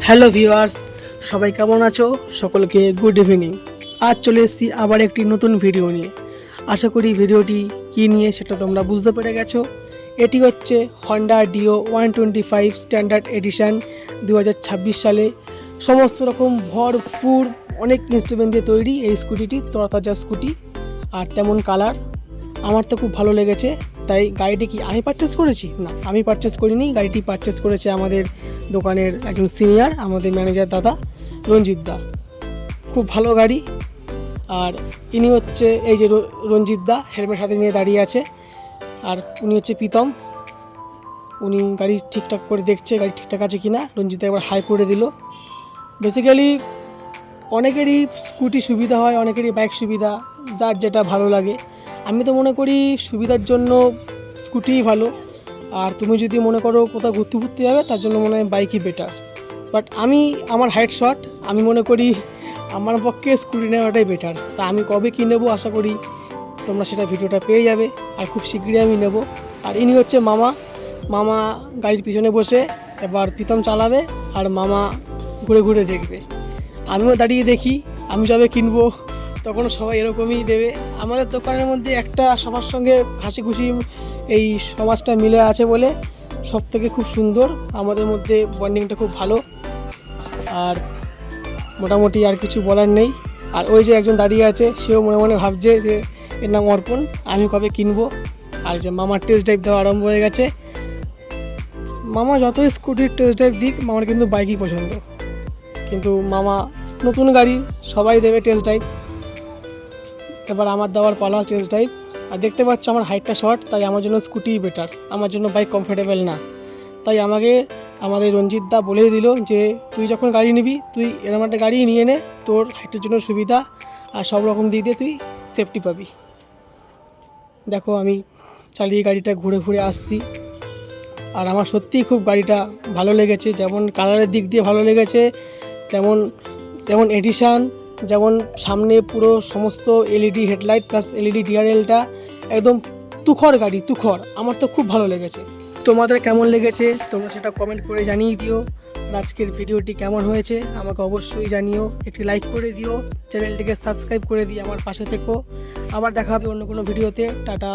Hello viewers, সবাই কেমন আছো? সকলকে গুড ইভিনিং। আজ চলে এসেছি আবার একটি নতুন ভিডিও নিয়ে। আশা করি ভিডিওটি কী নিয়ে সেটা তোমরা বুঝতে পেরে গেছো। এটি হচ্ছে হন্ডা ডিও 125 স্ট্যান্ডার্ড এডিশন 2026 সালে সমস্ত রকম ভরপুর অনেক ইনস্ট্রুমেন্ট দিয়ে তৈরি এই স্কুটিটি, তরতাজা স্কুটি আর তেমন কালার। আমার তো খুব ভালো লেগেছে। তাই গাড়িটি কি আমি পারচেস করেছি? না, আমি পারচেস করিনি। গাড়িটি পারচেস করেছে আমাদের দোকানের একজন সিনিয়র, আমাদের ম্যানেজার দাদা রঞ্জিত দা। খুব ভালো গাড়ি। আর ইনি হচ্ছে এই যে রঞ্জিত দা, হেলমেট হাতে নিয়ে দাঁড়িয়ে আছে। আর উনি হচ্ছে প্রীতম, উনি গাড়ি ঠিকঠাক করে দেখছে গাড়ি ঠিকঠাক আছে কিনা। রঞ্জিত একবার হাই করে দিল। বেসিক্যালি অনেকেরই স্কুটি সুবিধা হয়, অনেকেরই বাইক সুবিধা, যার যেটা ভালো লাগে। আমি তো মনে করি সুবিধার জন্য স্কুটিই ভালো। আর তুমি যদি মনে করো কোথাও ঘুরতে যাবে, তার জন্য মনে হয় বাইকই বেটার। বাট আমার হাইট শর্ট, আমি মনে করি আমার পক্ষে স্কুটি নেওয়াটাই বেটার। তা আমি কবে কী নেবো আশা করি তোমরা সেটা ভিডিওটা পেয়ে যাবে। আর খুব শীঘ্রই আমি নেব। আর ইনি হচ্ছে মামা গাড়ির পিছনে বসে এবার প্রীতম চালাবে আর মামা ঘুরে ঘুরে দেখবে। আমিও দাঁড়িয়ে দেখি, আমি যবে কিনবো তখন সবাই এরকমই দেবে। আমাদের দোকানের মধ্যে একটা সবার সঙ্গে হাসি খুশি এই সমাজটা মিলে আছে বলে সব থেকে খুব সুন্দর, আমাদের মধ্যে বন্ডিংটা খুব ভালো। আর মোটামুটি আর কিছু বলার নেই। আর ওই যে একজন দাঁড়িয়ে আছে, সেও মনে মনে ভাবছে যে এর নাম অর্পণ, আমি কবে কিনবো। আর যে মামার টেস্ট ড্রাইভ দেওয়া আরম্ভ হয়ে গেছে। মামা যতই স্কুটির টেস্ট ড্রাইভ দিক, মামার কিন্তু বাইকই পছন্দ। কিন্তু মামা নতুন গাড়ি, সবাই দেবে টেস্ট ড্রাইভ। এবার আমার দেওয়ার পালা টেস্ট ড্রাইভ। আর দেখতে পাচ্ছ আমার হাইটটা শর্ট, তাই আমার জন্য স্কুটিই বেটার, আমার জন্য বাইক কমফোর্টেবল না। তাই আমাকে আমাদের রঞ্জিত দা বলেই দিল যে তুই যখন গাড়ি নিবি, তুই এরকম একটা গাড়ি নিয়ে নে, তোর হাইটের জন্য সুবিধা আর সব রকম দিক দিয়ে তুই সেফটি পাবি। দেখো আমি চালিয়ে গাড়িটা ঘুরে ঘুরে আসছি। আর আমার সত্যিই খুব গাড়িটা ভালো লেগেছে। যেমন কালারের দিক দিয়ে ভালো লেগেছে, তেমন এডিশান, যেমন সামনে পুরো সমস্ত এলইডি হেডলাইট প্লাস এলইডি ডিআরএলটা একদম তুখর গাড়ি, তুখর। আমার তো খুব ভালো লেগেছে। তোমাদের কেমন লেগেছে তোমরা সেটা কমেন্ট করে জানিয়ে দিও। আজকের ভিডিওটি কেমন হয়েছে আমাকে অবশ্যই জানিও। একটি লাইক করে দিও, চ্যানেলটিকে সাবস্ক্রাইব করে দিয়ে আমার পাশে থেকো। আবার দেখা হবে অন্য কোনো ভিডিওতে। টাটা।